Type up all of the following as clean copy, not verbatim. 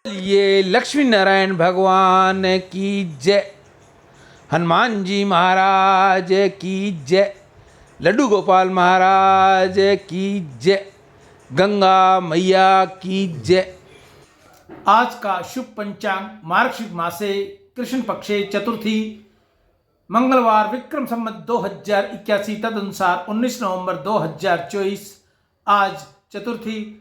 ये लक्ष्मी नारायण भगवान की जय, हनुमान जी महाराज की जय, लड्डू गोपाल महाराज की जय, गंगा मैया की जय। आज का शुभ पंचांग मार्गशीर्ष मासे कृष्ण पक्षे चतुर्थी मंगलवार विक्रम संवत 2081 तदनुसार 19 नवंबर 2024। आज चतुर्थी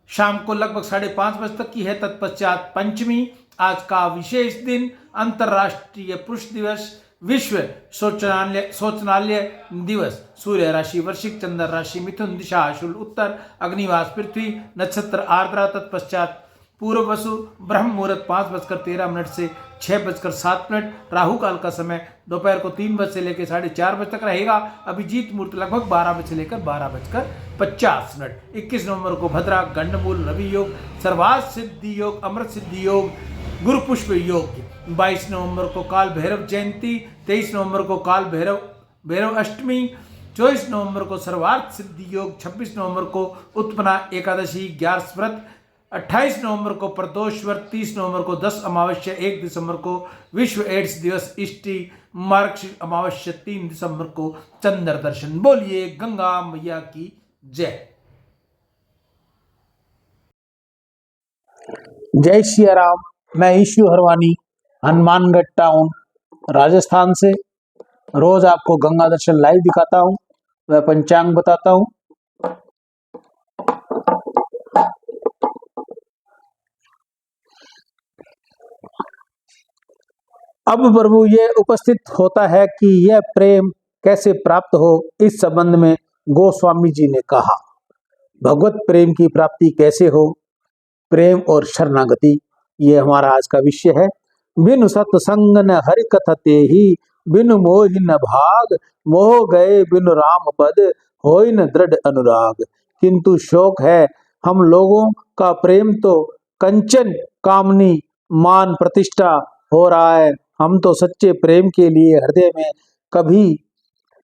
शाम को लगभग 5:30 बजे तक की है। तत्पश्चात पंचमी। आज का विशेष दिन अंतर्राष्ट्रीय पुरुष दिवस, विश्व शौचालय दिवस। सूर्य राशि वृश्चिक, चंद्र राशि मिथुन, दिशा आशुल उत्तर, अग्निवास पृथ्वी, नक्षत्र आर्द्रा। तत्पश्चात पूर्व वसु, ब्रह्म मुहूर्त 5:13 से 6:07। राहु काल का समय दोपहर को 3 बजे से लेकर 4:30 बजे तक रहेगा। अभिजीत मुहूर्त लगभग 12 बजे से लेकर 12:50। 21 नवंबर को भद्रा, गंडमूल, रवि योग, सर्वार्थ सिद्धि योग, अमृत सिद्धि योग, गुरु पुष्प योग। 22 नवंबर को काल भैरव जयंती, 23 नवंबर को काल भैरव अष्टमी, 24 नवंबर को सर्वार्थ सिद्धि योग, 26 नवंबर को उत्पन्ना एकादशी 11 व्रत, 28 नवंबर को प्रदोष व्रत, 30 नवंबर को 10 अमावस्या, 1 दिसंबर को विश्व एड्स दिवस, इष्टि मार्गशीर्ष अमावस्या, 3 दिसंबर को चंद्र दर्शन। बोलिए गंगा मैया की जय। जय सिया राम। मैं ईशु हरवानी, हनुमानगढ़ टाउन, राजस्थान से रोज आपको गंगा दर्शन लाइव दिखाता हूँ, वह पंचांग बताता हूँ। अब प्रभु ये उपस्थित होता है कि यह प्रेम कैसे प्राप्त हो। इस संबंध में गोस्वामी जी ने कहा, भगवत प्रेम की प्राप्ति कैसे हो, प्रेम और शरणागति, ये हमारा आज का विषय है। बिनु सत्संग न हरि कथते ही, बिनु मोहि न भाग, मोह गए बिनु राम पद, होई न दृढ़ अनुराग। किंतु शोक है हम लोगों का प्रेम तो कंचन कामनी मान प्रतिष्ठा हो रहा है। हम तो सच्चे प्रेम के लिए हृदय में कभी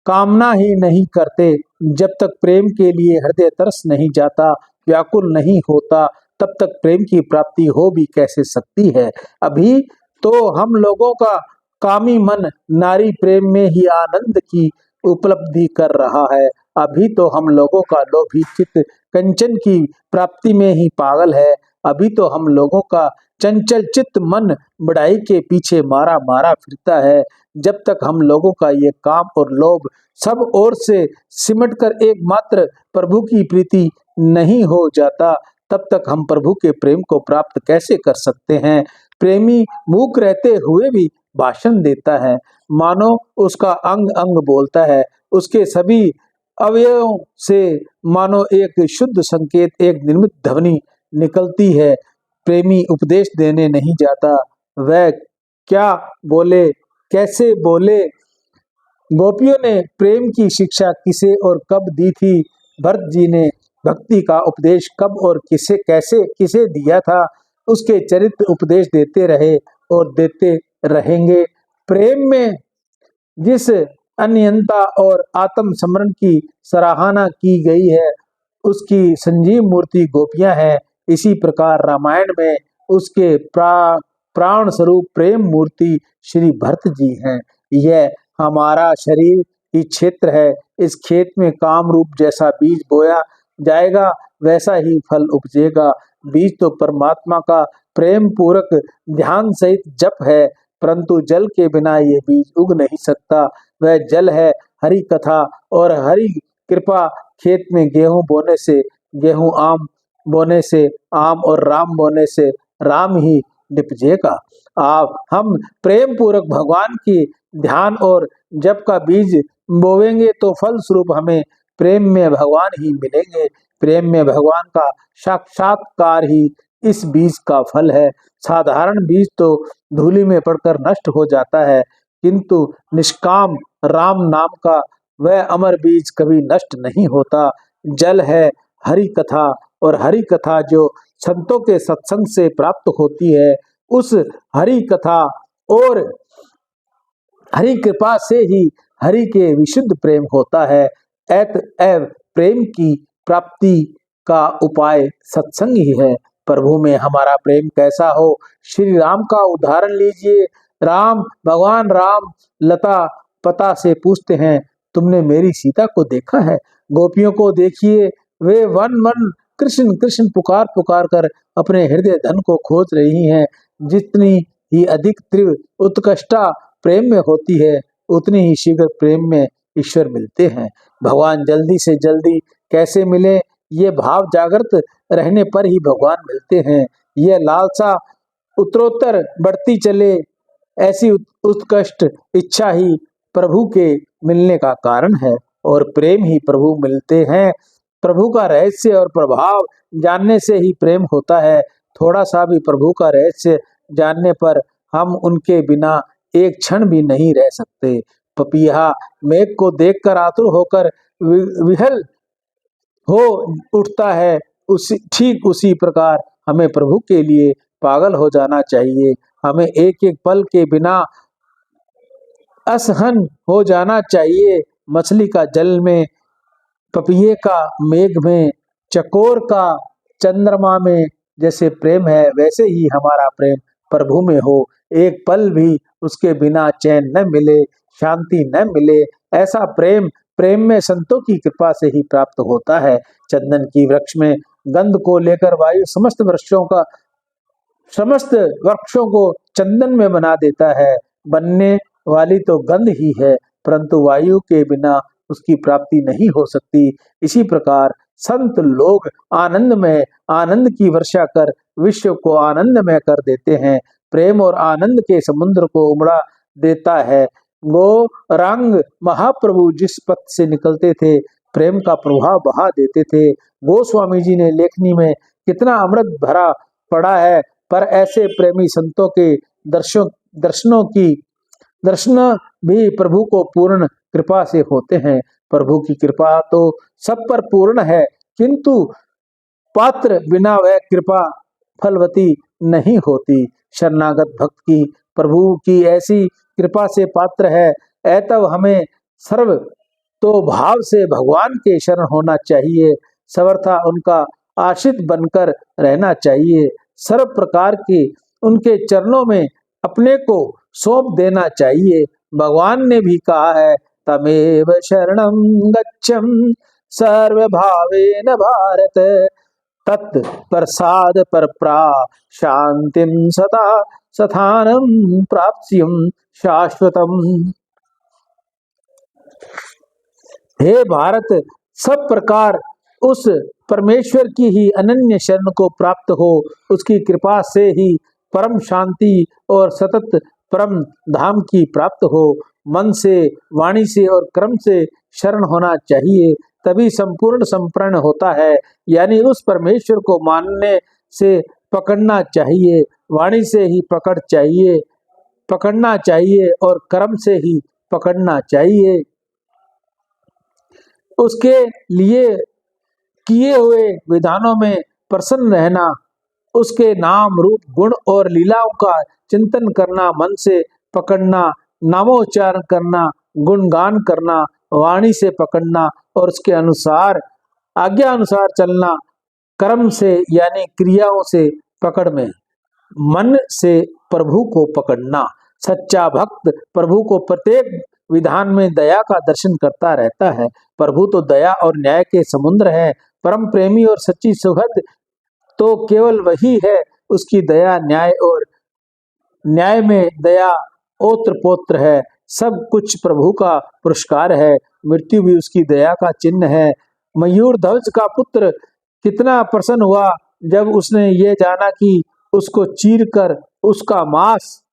कामना ही नहीं करते। जब तक प्रेम के लिए हृदय तरस नहीं जाता, व्याकुल नहीं होता, तब तक प्रेम की प्राप्ति हो भी कैसे सकती है। अभी तो हम लोगों का कामी मन नारी प्रेम में ही आनंद की उपलब्धि कर रहा है। अभी तो हम लोगों का लोभी चित्त कंचन की प्राप्ति में ही पागल है। अभी तो हम लोगों का चंचल चित्त मन बढ़ाई के पीछे मारा मारा फिरता है। जब तक हम लोगों का ये काम और लोभ सब ओर से सिमट कर एकमात्र प्रभु की प्रीति नहीं हो जाता, तब तक हम प्रभु के प्रेम को प्राप्त कैसे कर सकते हैं। प्रेमी मूक रहते हुए भी भाषण देता है, मानो उसका अंग अंग बोलता है। उसके सभी अवयवों से मानो एक शुद्ध संकेत, एक निर्मित ध्वनि निकलती है। प्रेमी उपदेश देने नहीं जाता, वह क्या बोले, कैसे बोले। गोपियों ने प्रेम की शिक्षा किसे और कब दी थी? भरत जी ने भक्ति का उपदेश कब और किसे कैसे किसे दिया था? उसके चरित्र उपदेश देते रहे और देते रहेंगे। प्रेम में जिस अनन्यता और आत्म समरण की सराहना की गई है, उसकी संजीव मूर्ति गोपियां हैं। इसी प्रकार रामायण में उसके प्राण स्वरूप प्रेम मूर्ति श्री भरत जी हैं। यह हमारा शरीर ही क्षेत्र है। इस खेत में काम रूप जैसा बीज बोया जाएगा, वैसा ही फल उपजेगा। बीज तो परमात्मा का प्रेम पूर्वक ध्यान सहित जप है, परंतु जल के बिना ये बीज उग नहीं सकता। वह जल है हरि कथा और हरि कृपा। खेत में गेहूं बोने से गेहूं, आम बोने से आम और राम बोने से राम ही निपजेगा। हम प्रेम पूर्वक भगवान की ध्यान और जप का बीज बोवेंगे तो फल स्वरूप हमें प्रेम में भगवान ही मिलेंगे। प्रेम में भगवान का साक्षात्कार ही इस बीज का फल है। साधारण बीज तो धूलि में पड़कर नष्ट हो जाता है, किंतु निष्काम राम नाम का वह अमर बीज कभी नष्ट नहीं होता। जल है हरि कथा और हरि कथा जो संतों के सत्संग से प्राप्त होती है, उस हरि कथा और हरि कृपा से ही हरि के विशुद्ध प्रेम होता है। अतएव प्रेम की प्राप्ति का उपाय सत्संग ही है। प्रभु में हमारा प्रेम कैसा हो। श्री राम का उदाहरण लीजिए। भगवान राम लता पता से पूछते हैं, तुमने मेरी सीता को देखा है? गोपियों को देखिए, way one one Krishna Krishna पुकार पुकार कर अपने हृदय धन को खोज रही हैं। जितनी ही अधिक तीव्र उत्कृष्टता प्रेम में होती है, उतनी ही शीघ्र प्रेम में ईश्वर मिलते हैं। भगवान जल्दी से जल्दी कैसे मिले, ये भाव जागृत रहने पर ही भगवान मिलते हैं। यह लालसा उत्तरोत्तर बढ़ती चले, ऐसी उत्कृष्ट इच्छा ही प्रभु के मिलने का कारण है, और प्रेम ही प्रभु मिलते हैं। प्रभु का रहस्य और प्रभाव जानने से ही प्रेम होता है। थोड़ा सा भी प्रभु का रहस्य जानने पर हम उनके बिना एक क्षण भी नहीं रह सकते। पपीहा मेघ को देखकर आतुर होकर विहल हो उठता है, ठीक उसी प्रकार हमें प्रभु के लिए पागल हो जाना चाहिए। हमें एक एक पल के बिना असहन हो जाना चाहिए। मछली का जल में, पपीहे का मेघ में, चकोर का चंद्रमा में जैसे प्रेम है, वैसे ही हमारा प्रेम प्रभु में हो। एक पल भी उसके बिना चैन न मिले, शांति न मिले। ऐसा प्रेम में संतों की कृपा से ही प्राप्त होता है। चंदन की वृक्ष में गंध को लेकर वायु समस्त वृक्षों को चंदन में बना देता है। बनने वाली तो गंध ही है, परंतु वायु के बिना उसकी प्राप्ति नहीं हो सकती। इसी प्रकार संत लोग आनंद की वर्षा कर विश्व को आनंदमय कर देते हैं। प्रेम और आनंद के समुद्र को उमड़ा देता है। गौरांग महाप्रभु जिस पथ से निकलते थे, प्रेम का प्रभाव बहा देते थे। गोस्वामी जी ने लेखनी में कितना अमृत भरा पड़ा है, पर ऐसे प्रेमी संतों के दर्शन भी प्रभु को पूर्ण कृपा से होते हैं। प्रभु की कृपा तो सब पर पूर्ण है, किंतु पात्र बिना वह कृपा फलवती नहीं होती। शरणागत भक्त की प्रभु की ऐसी कृपा से पात्र है। ऐतव हमें सर्व तो भाव से भगवान के शरण होना चाहिए, सर्वथा उनका आश्रित बनकर रहना चाहिए। सर्व प्रकार के उनके चरणों में अपने को सौंप देना चाहिए। भगवान ने भी कहा है, तमेव शरणं गच्छं सर्वभावेन भारत, तत्प्रसाद परप्रा शांतिं सदा स्थानं प्राप्स्यं शाश्वतम्। हे भारत, सब प्रकार उस परमेश्वर की ही अनन्य शरण को प्राप्त हो। उसकी कृपा से ही परम शांति और सतत परम धाम की प्राप्त हो। मन से, वाणी से और कर्म से शरण होना चाहिए, तभी संपूर्ण संप्रण होता है। यानी उस परमेश्वर को मानने से पकड़ना चाहिए, वाणी से ही पकड़ना चाहिए और कर्म से ही पकड़ना चाहिए। उसके लिए किए हुए विधानों में प्रसन्न रहना, उसके नाम रूप गुण और लीलाओं का चिंतन करना, मन से पकड़ना, नामोच्चारण करना, गुणगान करना, वाणी से पकड़ना और उसके अनुसार आज्ञा अनुसार चलना, कर्म से यानी क्रियाओं से पकड़ में, मन से प्रभु को पकड़ना। सच्चा भक्त प्रभु को प्रत्येक विधान में दया का दर्शन करता रहता है। प्रभु तो दया और न्याय के समुद्र है। परम प्रेमी और सच्ची सुहृद तो केवल वही है, उसकी दया न्याय और न्याय में दया ओत्र पोत्र है। सब कुछ प्रभु का पुरस्कार है, मृत्यु भी उसकी दया का चिन्ह है। मयूर ध्वज का पुत्र कितना प्रसन्न हुआ जब उसने ये जाना कि उसको चीर कर उसका मांस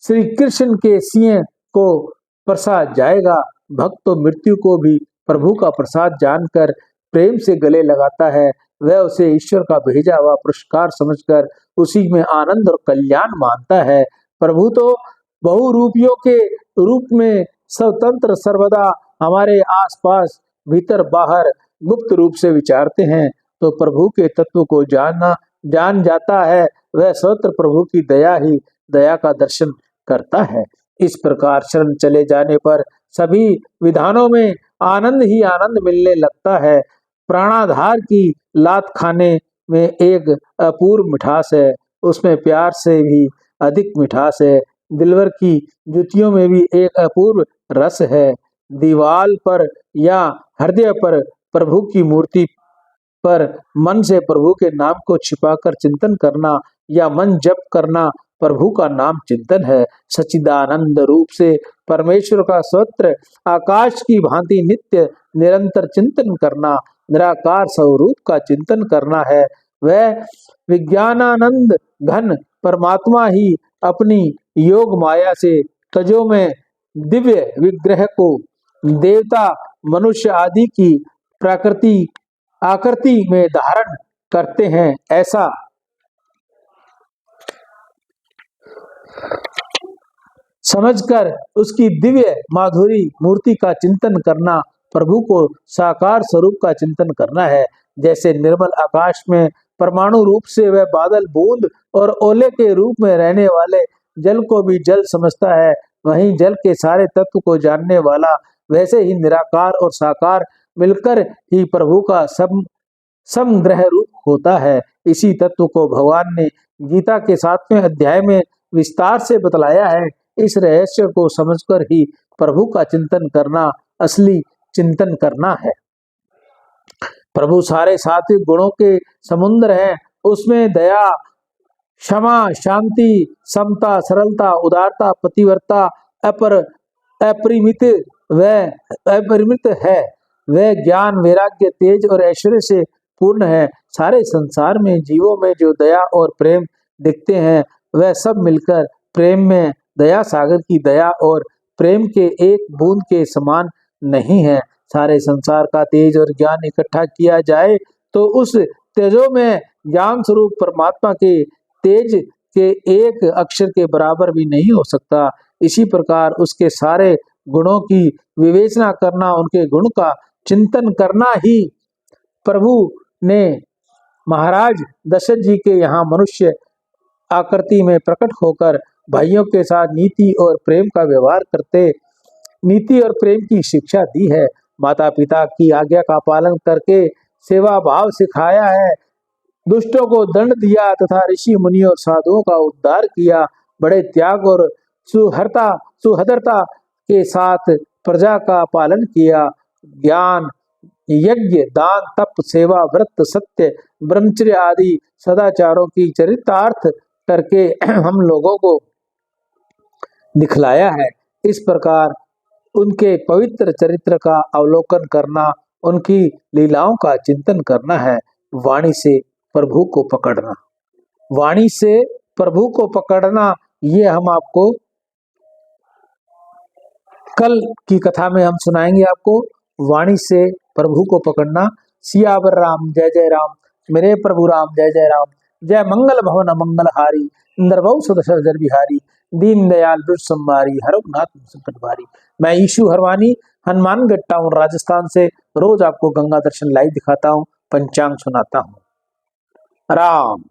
श्री कृष्ण के सिंह को परसा जाएगा। भक्त तो मृत्यु को भी प्रभु का प्रसाद जानकर प्रेम से गले लगाता है। वह उसे ईश्वर का भेजा हुआ पुरस्कार समझकर उसी में आनंद और कल्याण मानता है। प्रभु तो बहुरूपियों के रूप में स्वतंत्र सर्वदा हमारे आसपास भीतर बाहर गुप्त रूप से विचारते हैं, तो प्रभु के तत्व को जान जाता है। वह स्वतंत्र प्रभु की दया ही दया का दर्शन करता है। इस प्रकार शरण चले जाने पर सभी विधानों में आनंद ही आनंद मिलने लगता है। प्राणाधार की लात खाने में एक अपूर्व मिठास है, उसमें प्यार से भी अधिक मिठास है। दिलवर की जुतियों में भी एक अपूर्व रस है। दीवाल पर या हृदय पर प्रभु की मूर्ति पर मन से प्रभु के नाम को छिपाकर चिंतन करना या मन जप करना प्रभु का नाम चिंतन है। सच्चिदानंद रूप से परमेश्वर का स्वत्र आकाश की भांति नित्य निरंतर चिंतन करना निराकार स्वरूप का चिंतन करना है। वह विज्ञानानंद घन परमात्मा ही अपनी योग माया से तजो में दिव्य विग्रह को देवता मनुष्य आदि की प्रकृति आकृति में धारण करते हैं। ऐसा समझकर उसकी दिव्य माधुरी मूर्ति का चिंतन करना प्रभु को साकार स्वरूप का चिंतन करना है। जैसे निर्मल आकाश में परमाणु रूप से वह बादल बूंद और ओले के रूप में रहने वाले जल को भी जल समझता है, वहीं जल के सारे तत्व को जानने वाला वैसे ही निराकार और साकार मिलकर ही प्रभु का समग्र रूप होता है। इसी तत्व को भगवान ने गीता के 7वें अध्याय में विस्तार से बतलाया है। इस रहस्य को समझकर ही प्रभु का चिंतन करना असली चिंतन करना है। प्रभु सारे सात्विक गुणों के समुद्र हैं। उसमें दया, क्षमा, शांति, समता, सरलता, उदारता, पतिव्रता, अपरिमित है। वह ज्ञान, वैराग्य, तेज और ऐश्वर्य से पूर्ण है। सारे संसार में जीवों में जो दया और प्रेम दिखते हैं वह सब मिलकर प्रेम में दया सागर की दया और प्रेम के एक बूंद के समान नहीं है। सारे संसार का तेज और ज्ञान इकट्ठा किया जाए तो उस तेजो में ज्ञान स्वरूप परमात्मा के तेज के एक अक्षर के बराबर भी नहीं हो सकता। इसी प्रकार उसके सारे गुणों की विवेचना करना, उनके गुण का चिंतन करना ही प्रभु ने महाराज दशरथ जी के यहाँ मनुष्य आकृति में प्रकट होकर भाइयों के साथ नीति और प्रेम का व्यवहार करते नीति और प्रेम की शिक्षा दी है। माता पिता की आज्ञा का पालन करके सेवा भाव सिखाया है। दुष्टों को दंड दिया तथा ऋषि मुनि और साधुओं का उद्धार किया। बड़े त्याग और सुहृदता के साथ प्रजा का पालन किया। ज्ञान, यज्ञ, दान, तप, सेवा, व्रत, सत्य, ब्रह्मचर्य आदि सदाचारों की चरितार्थ करके हम लोगों को दिखलाया है। इस प्रकार उनके पवित्र चरित्र का अवलोकन करना, उनकी लीलाओं का चिंतन करना है। वाणी से प्रभु को पकड़ना, वाणी से प्रभु को पकड़ना, ये हम आपको कल की कथा में हम सुनाएंगे आपको। वाणी से प्रभु को पकड़ना। सियावर राम जय जय राम, मेरे प्रभु राम जय जय राम। जय मंगल भवन मंगलहारी, इंद्रभव सुदशर बिहारी, दीन दयाल दुष्ट संहारी, हरनाथ संकट भारी। मैं ईशु हरवानी हनुमानगढ़ टाउन राजस्थान से रोज आपको गंगा दर्शन लाइव दिखाता हूँ, पंचांग सुनाता हूँ। राम।